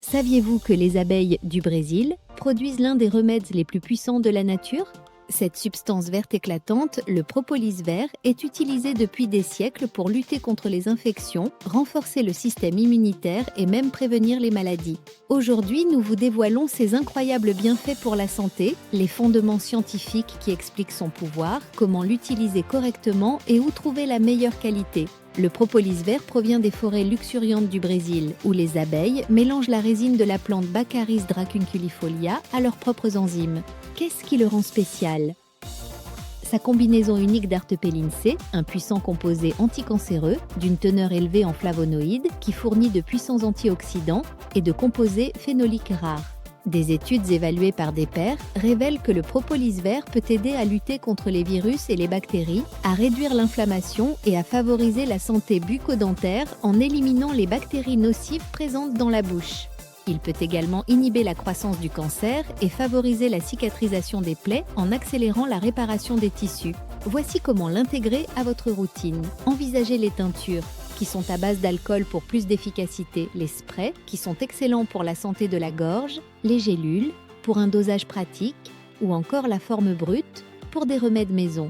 Saviez-vous que les abeilles du Brésil produisent l'un des remèdes les plus puissants de la nature? Cette substance verte éclatante, le propolis vert, est utilisée depuis des siècles pour lutter contre les infections, renforcer le système immunitaire et même prévenir les maladies. Aujourd'hui, nous vous dévoilons ses incroyables bienfaits pour la santé, les fondements scientifiques qui expliquent son pouvoir, comment l'utiliser correctement et où trouver la meilleure qualité. Le propolis vert provient des forêts luxuriantes du Brésil, où les abeilles mélangent la résine de la plante Baccharis dracunculifolia à leurs propres enzymes. Qu'est-ce qui le rend spécial? Sa combinaison unique d'artepéline C, un puissant composé anticancéreux, d'une teneur élevée en flavonoïdes, qui fournit de puissants antioxydants, et de composés phénoliques rares. Des études évaluées par des pairs révèlent que le propolis vert peut aider à lutter contre les virus et les bactéries, à réduire l'inflammation et à favoriser la santé bucco-dentaire en éliminant les bactéries nocives présentes dans la bouche. Il peut également inhiber la croissance du cancer et favoriser la cicatrisation des plaies en accélérant la réparation des tissus. Voici comment l'intégrer à votre routine. Envisagez les teintures, qui sont à base d'alcool pour plus d'efficacité, les sprays, qui sont excellents pour la santé de la gorge, les gélules, pour un dosage pratique, ou encore la forme brute, pour des remèdes maison.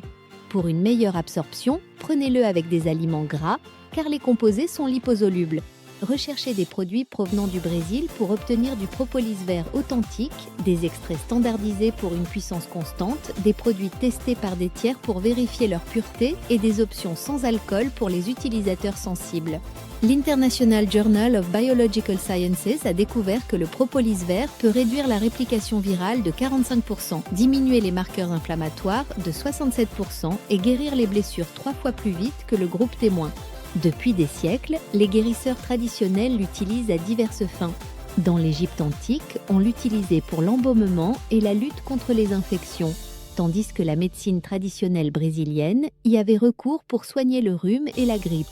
Pour une meilleure absorption, prenez-le avec des aliments gras, car les composés sont liposolubles. Recherchez des produits provenant du Brésil pour obtenir du propolis vert authentique, des extraits standardisés pour une puissance constante, des produits testés par des tiers pour vérifier leur pureté et des options sans alcool pour les utilisateurs sensibles. L'International Journal of Biological Sciences a découvert que le propolis vert peut réduire la réplication virale de 45%, diminuer les marqueurs inflammatoires de 67% et guérir les blessures 3 fois plus vite que le groupe témoin. Depuis des siècles, les guérisseurs traditionnels l'utilisent à diverses fins. Dans l'Égypte antique, on l'utilisait pour l'embaumement et la lutte contre les infections, tandis que la médecine traditionnelle brésilienne y avait recours pour soigner le rhume et la grippe.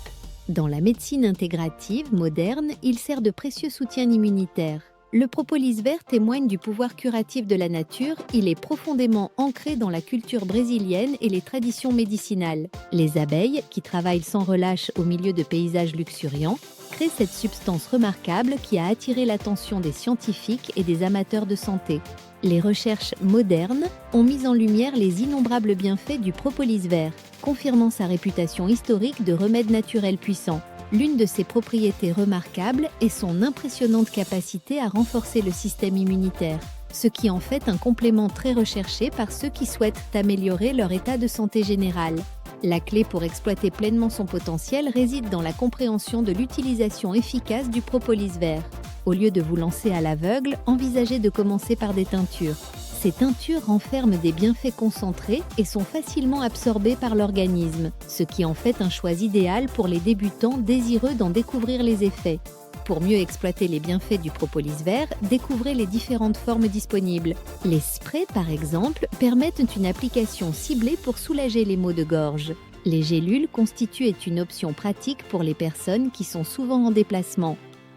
Dans la médecine intégrative moderne, il sert de précieux soutien immunitaire. Le propolis vert témoigne du pouvoir curatif de la nature, il est profondément ancré dans la culture brésilienne et les traditions médicinales. Les abeilles, qui travaillent sans relâche au milieu de paysages luxuriants, créent cette substance remarquable qui a attiré l'attention des scientifiques et des amateurs de santé. Les recherches modernes ont mis en lumière les innombrables bienfaits du propolis vert, confirmant sa réputation historique de remède naturel puissant. L'une de ses propriétés remarquables est son impressionnante capacité à renforcer le système immunitaire, ce qui en fait un complément très recherché par ceux qui souhaitent améliorer leur état de santé général. La clé pour exploiter pleinement son potentiel réside dans la compréhension de l'utilisation efficace du propolis vert. Au lieu de vous lancer à l'aveugle, envisagez de commencer par des teintures. Ces teintures renferment des bienfaits concentrés et sont facilement absorbés par l'organisme, ce qui en fait un choix idéal pour les débutants désireux d'en découvrir les effets. Pour mieux exploiter les bienfaits du propolis vert, découvrez les différentes formes disponibles. Les sprays, par exemple, permettent une application ciblée pour soulager les maux de gorge. Les gélules constituent une option pratique pour les personnes qui sont souvent en déplacement.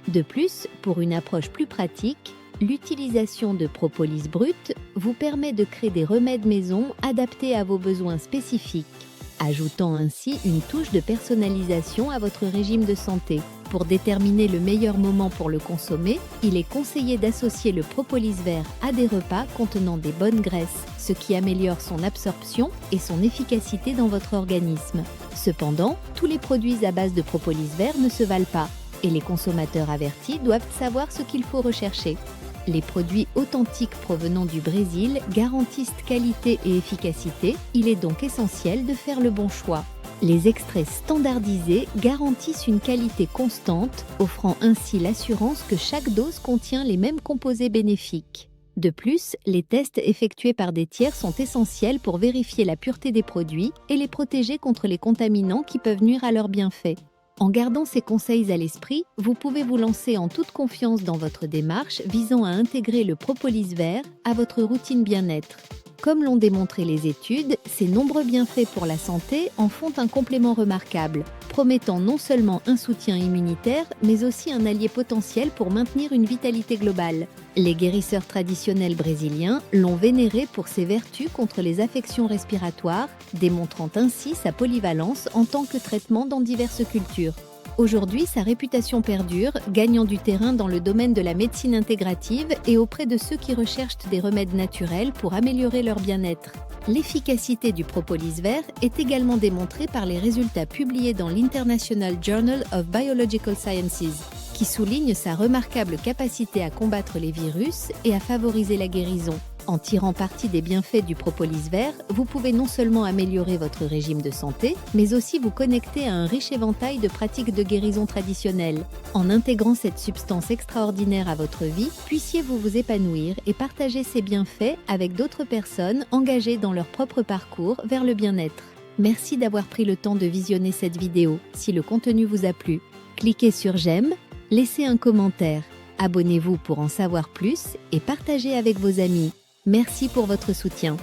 De plus, pour une approche plus pratique, l'utilisation de propolis brut vous permet de créer des remèdes maison adaptés à vos besoins spécifiques, ajoutant ainsi une touche de personnalisation à votre régime de santé. Pour déterminer le meilleur moment pour le consommer, il est conseillé d'associer le propolis vert à des repas contenant des bonnes graisses, ce qui améliore son absorption et son efficacité dans votre organisme. Cependant, tous les produits à base de propolis vert ne se valent pas, et les consommateurs avertis doivent savoir ce qu'il faut rechercher. Les produits authentiques provenant du Brésil garantissent qualité et efficacité, il est donc essentiel de faire le bon choix. Les extraits standardisés garantissent une qualité constante, offrant ainsi l'assurance que chaque dose contient les mêmes composés bénéfiques. De plus, les tests effectués par des tiers sont essentiels pour vérifier la pureté des produits et les protéger contre les contaminants qui peuvent nuire à leurs bienfaits. En gardant ces conseils à l'esprit, vous pouvez vous lancer en toute confiance dans votre démarche visant à intégrer le propolis vert à votre routine bien-être. Comme l'ont démontré les études, ces nombreux bienfaits pour la santé en font un complément remarquable, promettant non seulement un soutien immunitaire, mais aussi un allié potentiel pour maintenir une vitalité globale. Les guérisseurs traditionnels brésiliens l'ont vénéré pour ses vertus contre les affections respiratoires, démontrant ainsi sa polyvalence en tant que traitement dans diverses cultures. Aujourd'hui, sa réputation perdure, gagnant du terrain dans le domaine de la médecine intégrative et auprès de ceux qui recherchent des remèdes naturels pour améliorer leur bien-être. L'efficacité du propolis vert est également démontrée par les résultats publiés dans l'International Journal of Biological Sciences, qui souligne sa remarquable capacité à combattre les virus et à favoriser la guérison. En tirant parti des bienfaits du propolis vert, vous pouvez non seulement améliorer votre régime de santé, mais aussi vous connecter à un riche éventail de pratiques de guérison traditionnelles. En intégrant cette substance extraordinaire à votre vie, puissiez-vous vous épanouir et partager ces bienfaits avec d'autres personnes engagées dans leur propre parcours vers le bien-être. Merci d'avoir pris le temps de visionner cette vidéo. Si le contenu vous a plu, cliquez sur j'aime, laissez un commentaire, abonnez-vous pour en savoir plus et partagez avec vos amis. Merci pour votre soutien.